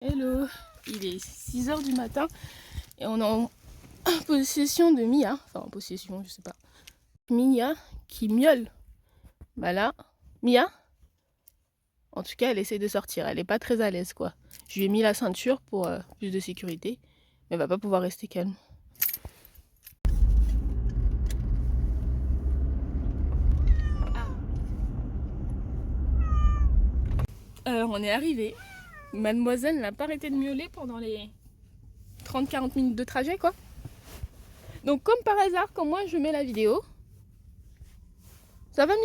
Hello, il est 6 h du matin et on est en possession de Mia, enfin en possession, je sais pas. Mia qui miaule. Bah là, Mia, en tout cas, elle essaie de sortir, elle est pas très à l'aise quoi. Je lui ai mis la ceinture pour plus de sécurité, mais elle va pas pouvoir rester calme. On est arrivé. Mademoiselle n'a pas arrêté de miauler pendant les 30-40 minutes de trajet quoi. Donc comme par hasard, quand moi je mets la vidéo, ça va Mia?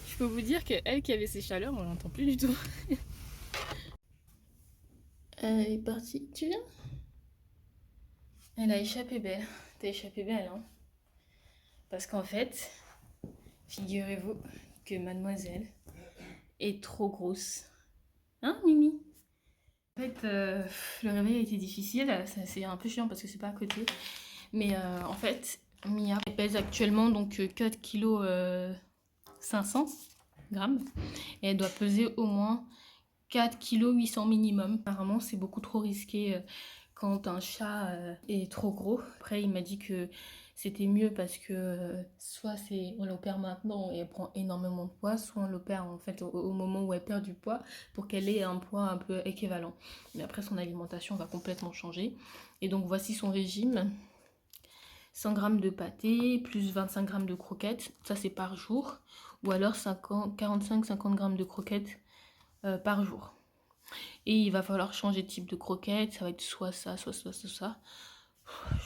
Je peux vous dire qu'elle qui avait ses chaleurs, on l'entend plus du tout. Elle est partie, tu viens? Elle a échappé belle. T'as échappé belle, hein? Parce qu'en fait, figurez-vous que mademoiselle est trop grosse. Hein, Mimi? En fait, le réveil a été difficile. C'est un peu chiant parce que c'est pas à côté. Mais en fait, Mia pèse actuellement donc 4 kg 500 grammes. Et elle doit peser au moins 4 kg 800 minimum. Apparemment, c'est beaucoup trop risqué quand un chat est trop gros. Après, il m'a dit que c'était mieux parce que soit on l'opère maintenant et elle prend énormément de poids, soit on l'opère en fait au moment où elle perd du poids pour qu'elle ait un poids un peu équivalent. Mais après, son alimentation va complètement changer. Et donc, voici son régime. 100 g de pâté, plus 25 g de croquettes, ça c'est par jour. Ou alors 45-50 g de croquettes par jour. Et il va falloir changer de type de croquettes, ça va être soit ça, soit ça.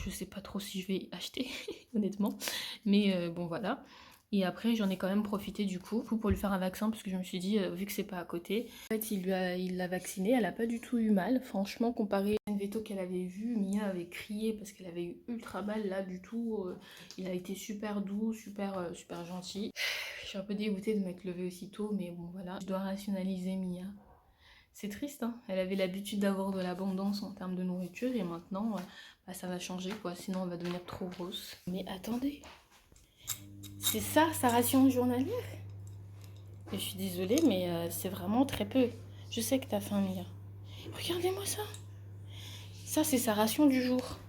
Je sais pas trop si je vais acheter, honnêtement. Mais bon, voilà. Et après, j'en ai quand même profité du coup pour lui faire un vaccin parce que je me suis dit, vu que c'est pas à côté. En fait, il l'a vaccinée, elle a pas du tout eu mal. Franchement, comparé à une veto qu'elle avait vue, Mia avait crié parce qu'elle avait eu ultra mal. Là, du tout, il a été super doux, super gentil. Je suis un peu dégoûtée de m'être levée aussitôt, mais bon, voilà. Je dois rationaliser Mia. C'est triste, hein. Elle avait l'habitude d'avoir de l'abondance en termes de nourriture et maintenant, bah, ça va changer quoi, sinon elle va devenir trop grosse. Mais attendez, c'est ça sa ration journalière? Je suis désolée, mais c'est vraiment très peu. Je sais que t'as faim, Mia. Regardez-moi ça. Ça, c'est sa ration du jour.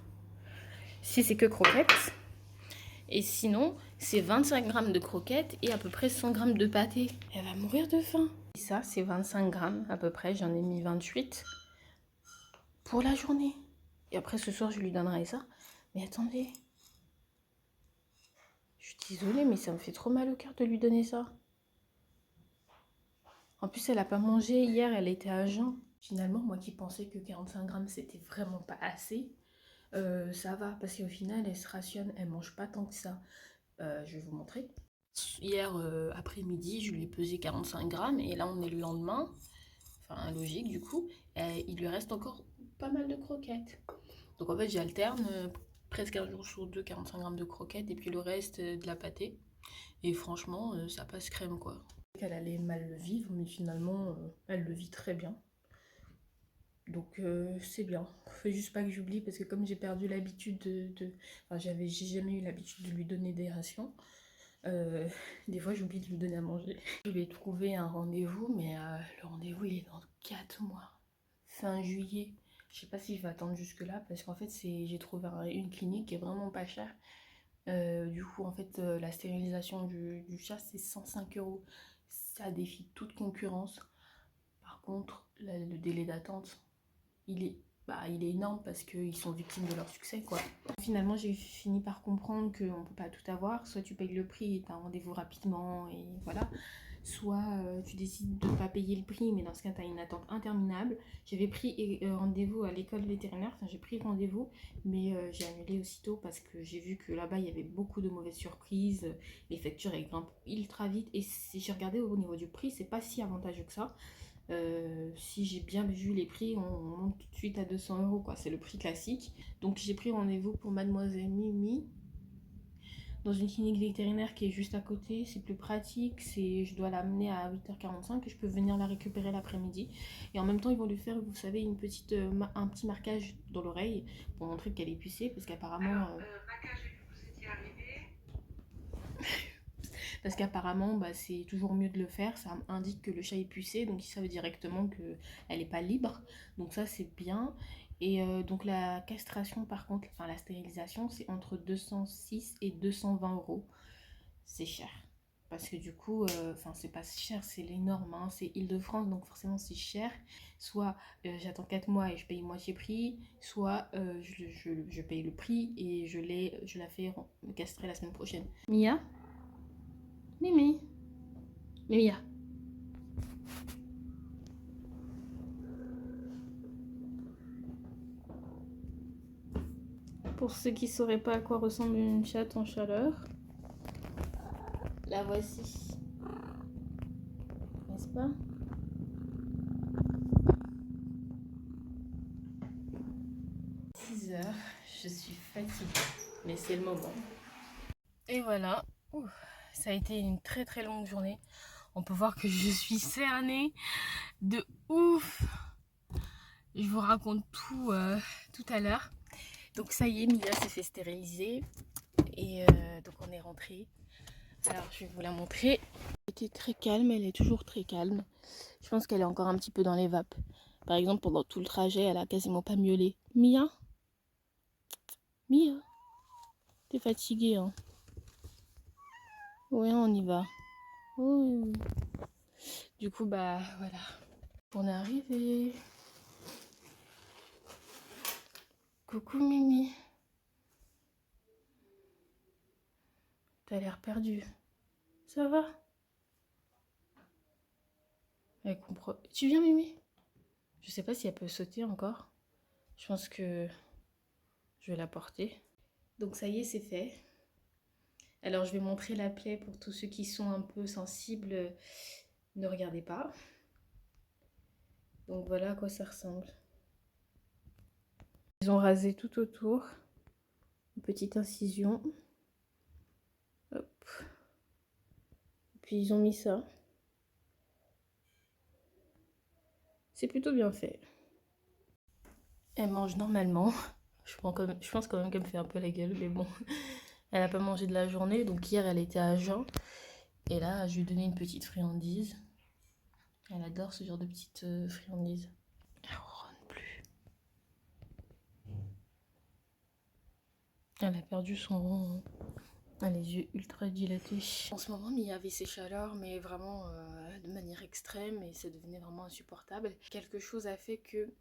Si c'est que croquettes. Et sinon, c'est 25 g de croquettes et à peu près 100 g de pâté. Elle va mourir de faim. Et ça, c'est 25 g à peu près. J'en ai mis 28 pour la journée. Et après, ce soir, je lui donnerai ça. Mais attendez. Je suis désolée, mais ça me fait trop mal au cœur de lui donner ça. En plus, elle n'a pas mangé hier, elle était à jeun. Finalement, moi qui pensais que 45 g c'était vraiment pas assez, ça va parce qu'au final, elle se rationne, elle mange pas tant que ça. Je vais vous montrer. Hier après-midi, je lui ai pesé 45 g et là, on est le lendemain. Enfin, logique du coup. Et il lui reste encore pas mal de croquettes. Donc en fait, j'alterne presque un jour sur deux 45 g de croquettes et puis le reste de la pâtée. Et franchement, ça passe crème quoi. Elle allait mal le vivre, mais finalement, elle le vit très bien. Donc c'est bien. Faut juste pas que j'oublie parce que comme j'ai perdu l'habitude Enfin, j'ai jamais eu l'habitude de lui donner des rations. Des fois, j'oublie de lui donner à manger. Je vais trouver un rendez-vous, mais le rendez-vous, il est dans 4 mois. Fin juillet. Je sais pas si je vais attendre jusque là parce qu'en fait, j'ai trouvé une clinique qui est vraiment pas chère. Du coup, en fait, la stérilisation du chat, c'est 105 €. Ça défie toute concurrence. Par contre, le délai d'attente, il est énorme parce qu'ils sont victimes de leur succès, quoi. Finalement, j'ai fini par comprendre qu'on ne peut pas tout avoir. Soit tu payes le prix et tu as un rendez-vous rapidement et voilà. Soit tu décides de ne pas payer le prix, mais dans ce cas, tu as une attente interminable. J'avais pris rendez-vous à l'école vétérinaire, enfin, j'ai pris rendez-vous, mais j'ai annulé aussitôt parce que j'ai vu que là-bas, il y avait beaucoup de mauvaises surprises. Les factures, elles grimpent ultra vite. Et si j'ai regardé au niveau du prix, c'est pas si avantageux que ça. Si j'ai bien vu les prix, on monte tout de suite à 200 €, quoi. C'est le prix classique. Donc j'ai pris rendez-vous pour mademoiselle Mimi dans une clinique vétérinaire qui est juste à côté. C'est plus pratique, je dois l'amener à 8h45 et je peux venir la récupérer l'après-midi. Et en même temps, ils vont lui faire, vous savez, un petit marquage dans l'oreille pour montrer qu'elle est pucée parce qu'apparemment... parce qu'apparemment bah, c'est toujours mieux de le faire, ça indique que le chat est pucé, donc ils savent directement qu'elle n'est pas libre, donc ça c'est bien. Et donc la castration par contre, enfin la stérilisation, c'est entre 206 et 220 euros. C'est cher. Parce que du coup, enfin c'est pas cher, c'est les normes, hein, c'est Île-de-France, donc forcément c'est cher. Soit j'attends 4 mois et je paye moitié prix, soit je paye le prix et je la fais me castrer la semaine prochaine. Mia, Mimi, Mia. Pour ceux qui ne sauraient pas à quoi ressemble une chatte en chaleur, la voici. N'est-ce pas? Heures, je suis fatiguée, mais c'est le moment. Et voilà, ouh, ça a été une très très longue journée. On peut voir que je suis cernée de ouf. Je vous raconte tout tout à l'heure. Donc ça y est, Mia s'est fait stériliser et donc on est rentré. Alors je vais vous la montrer. Elle était très calme, elle est toujours très calme. Je pense qu'elle est encore un petit peu dans les vapes. Par exemple, pendant tout le trajet, elle a quasiment pas miaulé. Mia, Mia, t'es fatiguée, hein? Ouais, on y va. Oui. Du coup, bah voilà. On est arrivé. Coucou Mimi. T'as l'air perdu. Ça va? Elle comprend. Tu viens Mimi? Je sais pas si elle peut sauter encore. Je pense que je vais la porter. Donc ça y est, c'est fait. Alors je vais montrer la plaie pour tous ceux qui sont un peu sensibles. Ne regardez pas. Donc voilà à quoi ça ressemble. Ils ont rasé tout autour. Une petite incision. Hop. Puis ils ont mis ça. C'est plutôt bien fait. Elle mange normalement. Je pense quand même qu'elle me fait un peu la gueule, mais bon. Elle n'a pas mangé de la journée, donc hier elle était à jeun. Et là, je lui ai donné une petite friandise. Elle adore ce genre de petite friandise. Elle ronronne plus. Elle a perdu son ronron. Elle a les yeux ultra dilatés. En ce moment, il y avait ces chaleurs, mais vraiment de manière extrême, et ça devenait vraiment insupportable. Quelque chose a fait que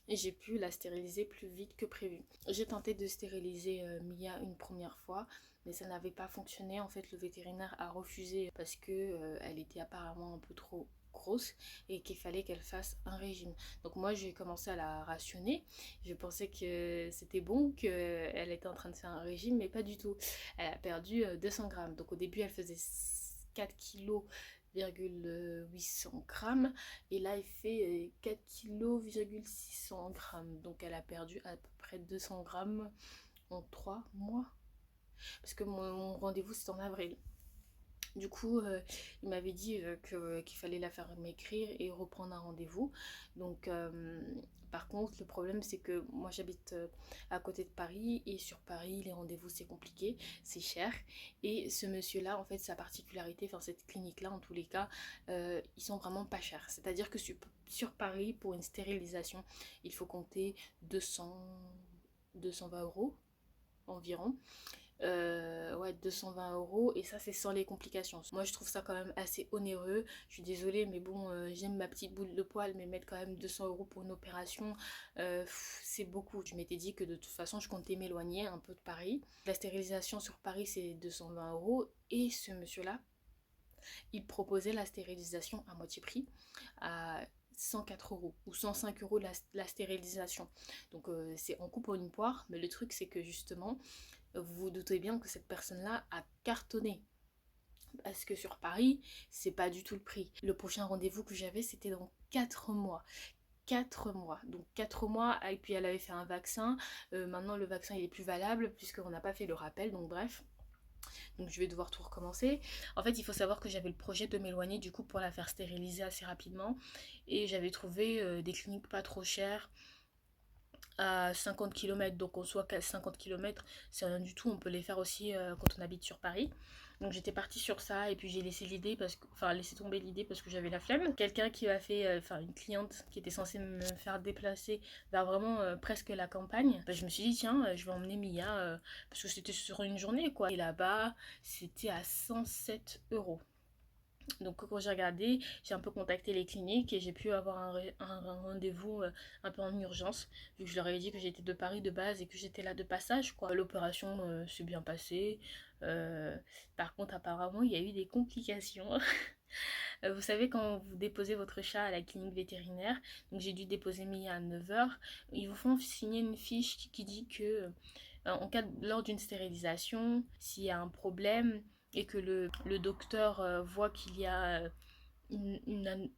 j'ai pu la stériliser plus vite que prévu. J'ai tenté de stériliser Mia une première fois, mais ça n'avait pas fonctionné. En fait, le vétérinaire a refusé parce que elle était apparemment un peu trop grosse et qu'il fallait qu'elle fasse un régime. Donc moi, j'ai commencé à la rationner. Je pensais que c'était bon, qu'elle était en train de faire un régime, mais pas du tout. Elle a perdu 200 grammes. Donc au début, elle faisait 4 kilos 800 grammes et là il fait 4 kg 600 grammes, donc elle a perdu à peu près 200 grammes en 3 mois parce que mon rendez-vous c'est en avril. Du coup, il m'avait dit qu'il fallait la faire maigrir et reprendre un rendez-vous. Donc, par contre, le problème, c'est que moi, j'habite à côté de Paris. Et sur Paris, les rendez-vous, c'est compliqué, c'est cher. Et ce monsieur-là, en fait, sa particularité, enfin, cette clinique-là, en tous les cas, ils sont vraiment pas chers. C'est-à-dire que sur Paris, pour une stérilisation, il faut compter 220 euros environ. Ouais, 220 euros et ça c'est sans les complications. Moi je trouve ça quand même assez onéreux. Je suis désolée mais bon, j'aime ma petite boule de poil, mais mettre quand même 200 euros pour une opération, c'est beaucoup. Je m'étais dit que de toute façon je comptais m'éloigner un peu de Paris. La stérilisation sur Paris c'est 220 euros et ce monsieur là il proposait la stérilisation à moitié prix à 104 euros ou 105 euros la stérilisation. Donc c'est en coupe une poire, mais le truc c'est que justement vous vous doutez bien que cette personne-là a cartonné. Parce que sur Paris, c'est pas du tout le prix. Le prochain rendez-vous que j'avais, c'était dans 4 mois. 4 mois. Donc 4 mois, et puis elle avait fait un vaccin. Maintenant, le vaccin, il est plus valable puisqu'on n'a pas fait le rappel, donc bref. Donc je vais devoir tout recommencer. En fait, il faut savoir que j'avais le projet de m'éloigner du coup pour la faire stériliser assez rapidement. Et j'avais trouvé des cliniques pas trop chères à 50 km, donc on soit qu'à 50 km, c'est rien du tout, on peut les faire aussi quand on habite sur Paris. Donc j'étais partie sur ça et puis j'ai laissé l'idée parce que, enfin laissé tomber l'idée parce que j'avais la flemme. Quelqu'un qui m'a fait, enfin une cliente qui était censée me faire déplacer vers vraiment presque la campagne. Bah, je me suis dit tiens, je vais emmener Mia parce que c'était sur une journée quoi. Et là-bas, c'était à 107 €. Donc quand j'ai regardé, j'ai un peu contacté les cliniques et j'ai pu avoir un rendez-vous un peu en urgence, vu que je leur avais dit que j'étais de Paris de base et que j'étais là de passage quoi. L'opération s'est bien passée. Par contre apparemment il y a eu des complications. Vous savez quand vous déposez votre chat à la clinique vétérinaire, donc j'ai dû déposer Mia à 9 h, ils vous font signer une fiche qui dit que lors d'une stérilisation, s'il y a un problème et que le docteur voit qu'il y a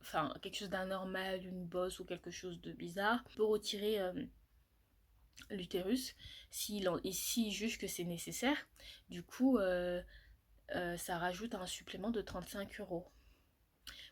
enfin, quelque chose d'anormal, une bosse ou quelque chose de bizarre, peut retirer l'utérus s'il juge que c'est nécessaire. Du coup, ça rajoute un supplément de 35 €.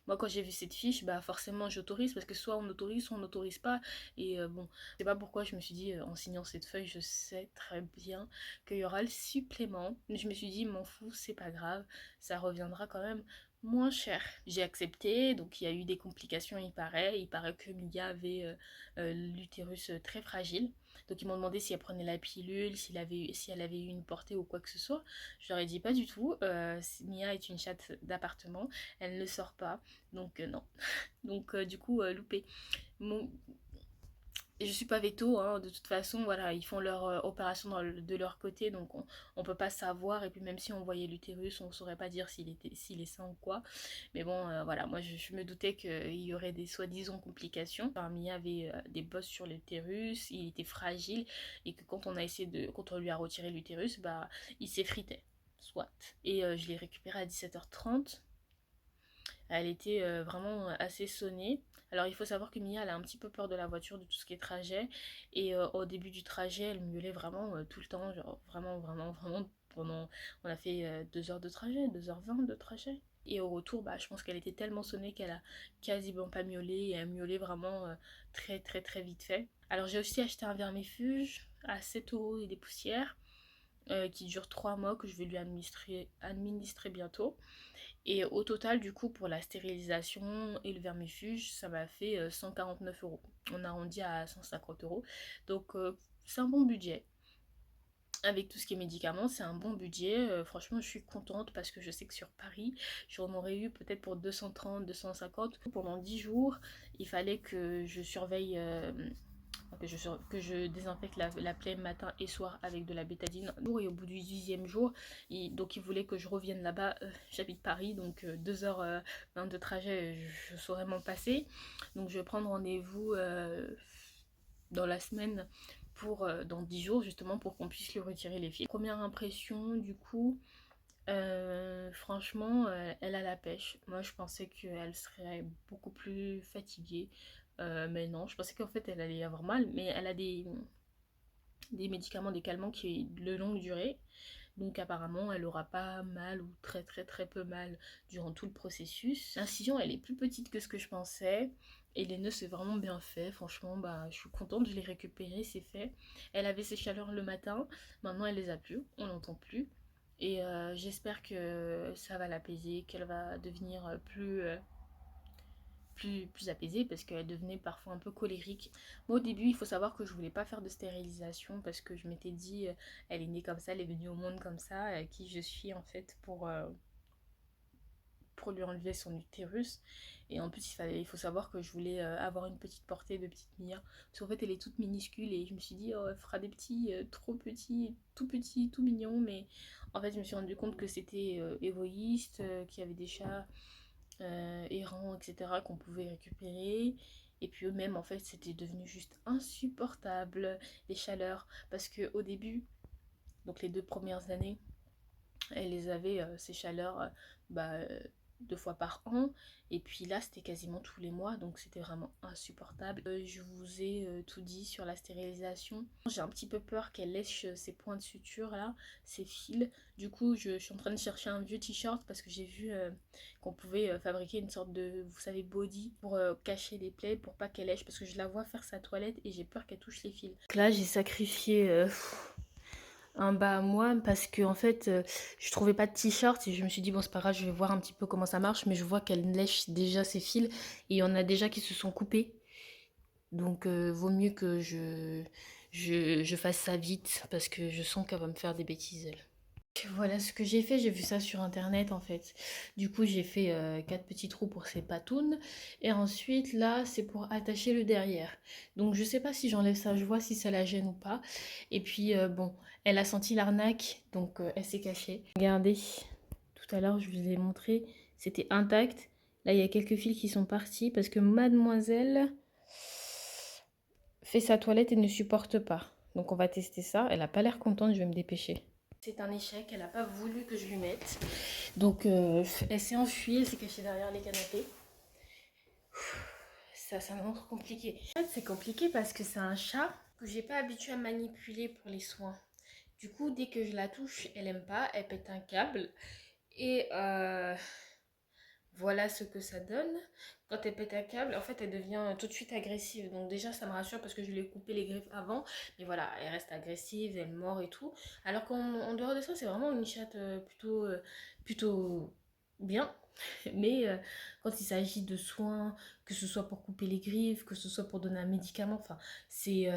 Moi, quand j'ai vu cette fiche, bah forcément j'autorise parce que soit on n'autorise pas. Et bon, je sais pas pourquoi je me suis dit en signant cette feuille, je sais très bien qu'il y aura le supplément. Mais je me suis dit, m'en fous, c'est pas grave, ça reviendra quand même moins cher. J'ai accepté, donc il y a eu des complications, il paraît. Il paraît que Mia avait l'utérus très fragile. Donc ils m'ont demandé si elle prenait la pilule, si elle avait eu une portée ou quoi que ce soit. Je leur ai dit pas du tout. Mia est une chatte d'appartement, elle ne sort pas. Donc non. Donc du coup, loupé. Mon... Je suis pas veto, hein, de toute façon, voilà, ils font leur opération de leur côté, donc on peut pas savoir, et puis même si on voyait l'utérus, on saurait pas dire s'il est sain ou quoi. Mais bon, voilà, moi je me doutais qu'il y aurait des soi-disant complications. Parmi, il y avait des bosses sur l'utérus, il était fragile, et que quand on lui a retiré l'utérus, bah, il s'effritait, soit. Et je l'ai récupéré à 17 h 30. Elle était vraiment assez sonnée. Alors il faut savoir que Mia elle a un petit peu peur de la voiture, de tout ce qui est trajet. Et au début du trajet, elle miaulait vraiment tout le temps. Genre vraiment, vraiment, vraiment. On a fait 2 heures de trajet, 2 h 20 de trajet. Et au retour, bah, je pense qu'elle était tellement sonnée qu'elle a quasiment pas miaulé. Et elle miaulait vraiment très très très vite fait. Alors j'ai aussi acheté un vermifuge à 7 € et des poussières. Qui dure 3 mois, que je vais lui administrer bientôt. Et au total, du coup, pour la stérilisation et le vermifuge, ça m'a fait 149 €. On arrondit à 150 €. Donc, c'est un bon budget. Avec tout ce qui est médicaments, c'est un bon budget. Franchement, je suis contente parce que je sais que sur Paris, j'en aurais eu peut-être pour 230, 250. Pendant 10 jours, il fallait que je surveille que je désinfecte la plaie matin et soir avec de la bétadine. Et au bout du 10e jour, donc il voulait que je revienne là-bas. J'habite Paris, donc 2 h 20 de trajet, je saurais m'en passer. Donc je vais prendre rendez-vous dans la semaine pour dans 10 jours justement pour qu'on puisse lui retirer les fils. Première impression du coup, franchement, elle a la pêche. Moi, je pensais qu'elle serait beaucoup plus fatiguée. Mais non, je pensais qu'en fait, elle allait avoir mal. Mais elle a des médicaments, des calmants qui est de longue durée. Donc apparemment, elle aura pas mal ou très très très peu mal durant tout le processus. L'incision, elle est plus petite que ce que je pensais. Et les nœuds, c'est vraiment bien fait. Franchement, bah, je suis contente, je l'ai récupéré, c'est fait. Elle avait ses chaleurs le matin. Maintenant, elle les a plus. On l'entend plus. Et j'espère que ça va l'apaiser, qu'elle va devenir plus apaisée parce qu'elle devenait parfois un peu colérique. Moi au début il faut savoir que je voulais pas faire de stérilisation parce que je m'étais dit elle est née comme ça, elle est venue au monde comme ça, qui je suis en fait pour lui enlever son utérus. Et en plus il faut savoir que je voulais avoir une petite portée de petite Mia parce qu'en fait elle est toute minuscule et je me suis dit oh elle fera des petits trop petits, tout mignons. Mais en fait je me suis rendu compte que c'était égoïste, qu'il y avait des chats errants, etc., qu'on pouvait récupérer. Et puis eux-mêmes, en fait, c'était devenu juste insupportable, les chaleurs. Parce que au début, donc les 2 premières années, elle les avait, ces chaleurs, bah, 2 fois par an. Et puis là, c'était quasiment tous les mois. Donc c'était vraiment insupportable. Je vous ai tout dit sur la stérilisation. J'ai un petit peu peur qu'elle lèche ces points de suture là, ces fils. Du coup, je suis en train de chercher un vieux t-shirt parce que j'ai vu qu'on pouvait fabriquer une sorte de, vous savez, body pour cacher les plaies, pour pas qu'elle lèche. Parce que je la vois faire sa toilette et j'ai peur qu'elle touche les fils. Donc là, j'ai sacrifié un bas à moi parce que en fait je trouvais pas de t-shirt et je me suis dit bon c'est pas grave, je vais voir un petit peu comment ça marche, mais je vois qu'elle lèche déjà ses fils et il y en a déjà qui se sont coupés, donc vaut mieux que je fasse ça vite parce que je sens qu'elle va me faire des bêtises elle. Voilà ce que j'ai fait, j'ai vu ça sur internet en fait. Du coup j'ai fait 4 petits trous pour ces patounes et ensuite là c'est pour attacher le derrière. Donc je sais pas si j'enlève ça, je vois si ça la gêne ou pas. Et puis bon, elle a senti l'arnaque donc elle s'est cachée. Regardez, tout à l'heure je vous ai montré, c'était intact. Là il y a quelques fils qui sont partis parce que mademoiselle fait sa toilette et ne supporte pas. Donc on va tester ça, elle a pas l'air contente, je vais me dépêcher. C'est un échec, elle n'a pas voulu que je lui mette. Donc elle s'est enfuie, elle s'est cachée derrière les canapés. Ça montre compliqué. En fait, c'est compliqué parce que c'est un chat que j'ai pas habitué à manipuler pour les soins. Du coup, dès que je la touche, elle aime pas, elle pète un câble. Et voilà ce que ça donne. Quand elle pète un câble, en fait, elle devient tout de suite agressive. Donc déjà, ça me rassure parce que je lui ai coupé les griffes avant. Mais voilà, elle reste agressive, elle mord et tout. Alors qu'en dehors de ça, c'est vraiment une chatte plutôt bien. Mais quand il s'agit de soins, que ce soit pour couper les griffes, que ce soit pour donner un médicament, enfin, c'est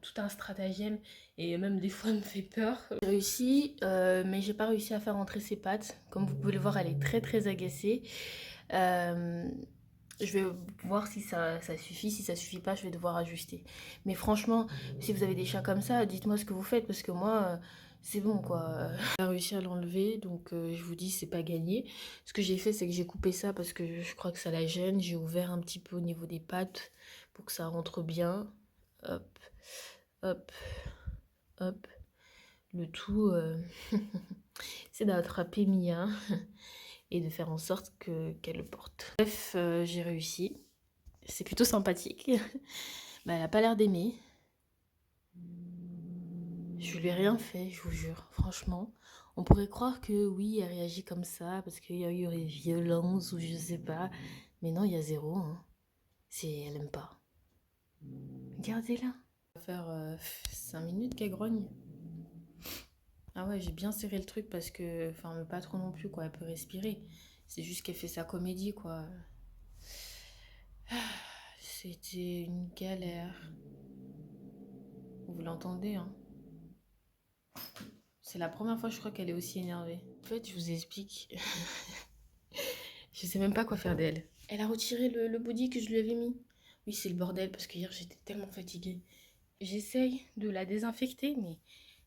tout un stratagème et même des fois, elle me fait peur. J'ai réussi, mais j'ai pas réussi à faire entrer ses pattes. Comme vous pouvez le voir, elle est très très agacée. Euh, je vais voir si ça suffit. Si ça suffit pas, je vais devoir ajuster. Mais franchement, si vous avez des chats comme ça, dites-moi ce que vous faites parce que moi, c'est bon quoi. J'ai réussi à l'enlever, donc je vous dis, c'est pas gagné. Ce que j'ai fait, c'est que j'ai coupé ça parce que je crois que ça la gêne. J'ai ouvert un petit peu au niveau des pattes pour que ça rentre bien. Hop, hop, hop. Le tout, c'est d'attraper Mia et de faire en sorte qu'elle le porte. Bref, j'ai réussi. C'est plutôt sympathique. Bah, elle a pas l'air d'aimer. Je lui ai rien fait, je vous jure, franchement. On pourrait croire que oui, elle réagit comme ça parce qu'il y a eu des violences ou je sais pas. Mais non, il y a zéro. Hein. Elle aime pas. Regardez-la. Ça va faire 5 minutes qu'elle grogne. Ah ouais, j'ai bien serré le truc parce que... Enfin, mais pas trop non plus, quoi. Elle peut respirer. C'est juste qu'elle fait sa comédie, quoi. C'était une galère. Vous l'entendez, hein. C'est la première fois, je crois, qu'elle est aussi énervée. En fait, je vous explique. Je sais même pas quoi faire d'elle. Elle a retiré le body que je lui avais mis. Oui, c'est le bordel parce que hier, j'étais tellement fatiguée. J'essaye de la désinfecter, mais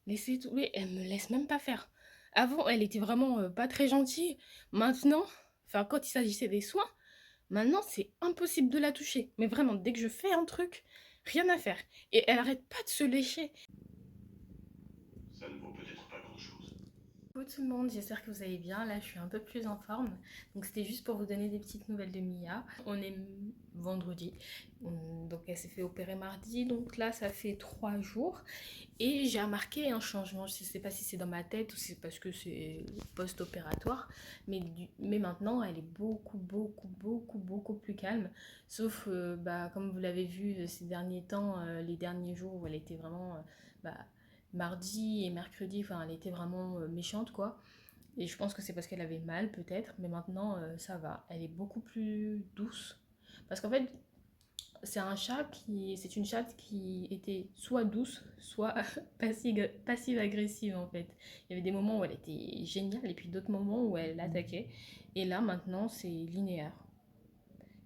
laissez tomber, elle me laisse même pas faire. Avant, elle était vraiment pas très gentille. Maintenant, enfin, quand il s'agissait des soins, maintenant, c'est impossible de la toucher. Mais vraiment, dès que je fais un truc, rien à faire. Et elle arrête pas de se lécher. Ça ne vaut peut-être pas grand-chose. Coucou tout le monde, j'espère que vous allez bien. Là, je suis un peu plus en forme. Donc, c'était juste pour vous donner des petites nouvelles de Mia. On est vendredi. Donc, elle s'est fait opérer mardi. Donc, là, ça fait 3 jours. Et j'ai remarqué un changement. Je ne sais pas si c'est dans ma tête ou si c'est parce que c'est post-opératoire. Mais maintenant, elle est beaucoup plus calme. Sauf, bah, comme vous l'avez vu ces derniers temps, les derniers jours où elle était vraiment... bah, mardi et mercredi, enfin elle était vraiment méchante quoi. Et je pense que c'est parce qu'elle avait mal peut-être, mais maintenant ça va. Elle est beaucoup plus douce. Parce qu'en fait, c'est une chatte qui était soit douce, soit passive-agressive en fait. Il y avait des moments où elle était géniale et puis d'autres moments où elle attaquait. Et là maintenant c'est linéaire.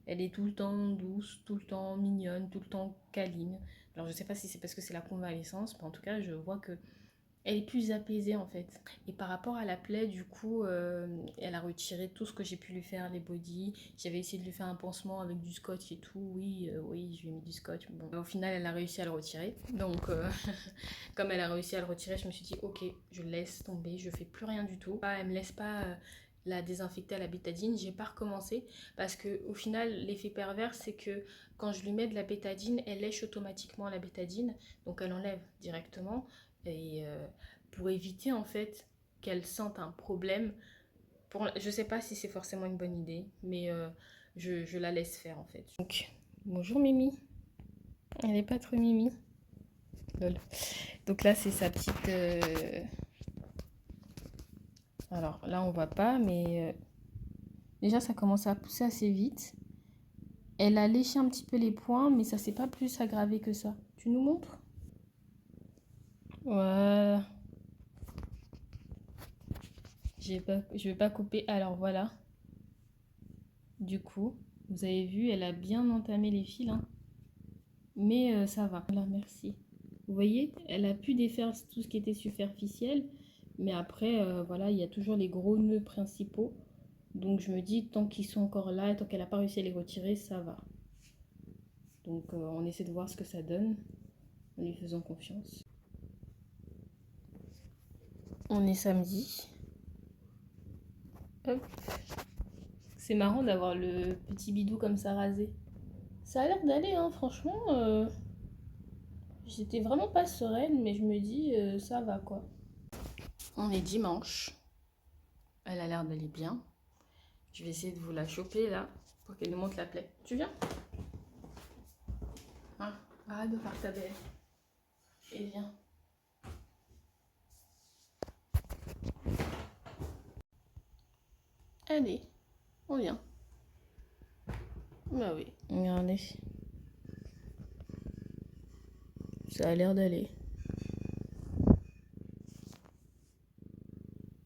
Elle est tout le temps douce, tout le temps mignonne, tout le temps câline. Alors je sais pas si c'est parce que c'est la convalescence, mais en tout cas je vois que elle est plus apaisée en fait. Et par rapport à la plaie, du coup, elle a retiré tout ce que j'ai pu lui faire, les body. J'avais essayé de lui faire un pansement avec du scotch et tout. Oui, oui, je lui ai mis du scotch. Bon, au final, elle a réussi à le retirer. Donc, comme elle a réussi à le retirer, je me suis dit, ok, je laisse tomber, je fais plus rien du tout. Elle me laisse pas la désinfecter à la bétadine. J'ai pas recommencé parce que au final, l'effet pervers, c'est que quand je lui mets de la bétadine, elle lèche automatiquement la bétadine. Donc, elle enlève directement. Et pour éviter en fait qu'elle sente un problème, je sais pas si c'est forcément une bonne idée, mais je la laisse faire en fait. Donc, bonjour Mimi. Elle est pas trop Mimi. Lol. Donc là, c'est sa petite... Alors là, on voit pas, mais déjà, ça commence à pousser assez vite. Elle a léché un petit peu les points, mais ça s'est pas plus aggravé que ça. Tu nous montres? Voilà. Je vais pas couper. Alors voilà. Du coup, vous avez vu, elle a bien entamé les fils, hein. Mais ça va. Voilà, merci. Vous voyez, elle a pu défaire tout ce qui était superficiel, mais après, voilà, il y a toujours les gros nœuds principaux. Donc je me dis, tant qu'ils sont encore là et tant qu'elle n'a pas réussi à les retirer, ça va. Donc on essaie de voir ce que ça donne en lui faisant confiance. On est samedi. Hop. C'est marrant d'avoir le petit bidou comme ça rasé. Ça a l'air d'aller, hein, franchement. J'étais vraiment pas sereine, mais je me dis, ça va quoi. On est dimanche. Elle a l'air d'aller bien. Je vais essayer de vous la choper là pour qu'elle nous montre la plaie. Tu viens? Hein? Arrête de faire ta belle. Et viens. Allez, on vient. Bah oui, regardez. Ça a l'air d'aller.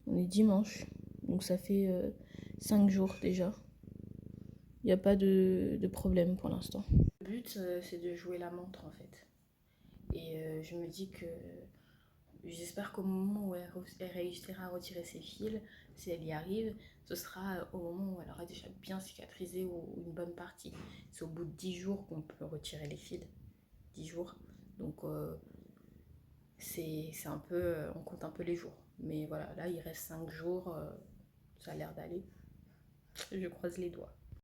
On est dimanche, donc ça fait 5 jours déjà. Il n'y a pas de problème pour l'instant. Le but, c'est de jouer la montre en fait. Et je me dis que j'espère qu'au moment où elle réussira à retirer ses fils, si elle y arrive, ce sera au moment où elle aura déjà bien cicatrisé ou une bonne partie. C'est au bout de 10 jours qu'on peut retirer les fils. 10 jours. Donc c'est un peu, on compte un peu les jours. Mais voilà, là il reste 5 jours, ça a l'air d'aller. Je croise les doigts.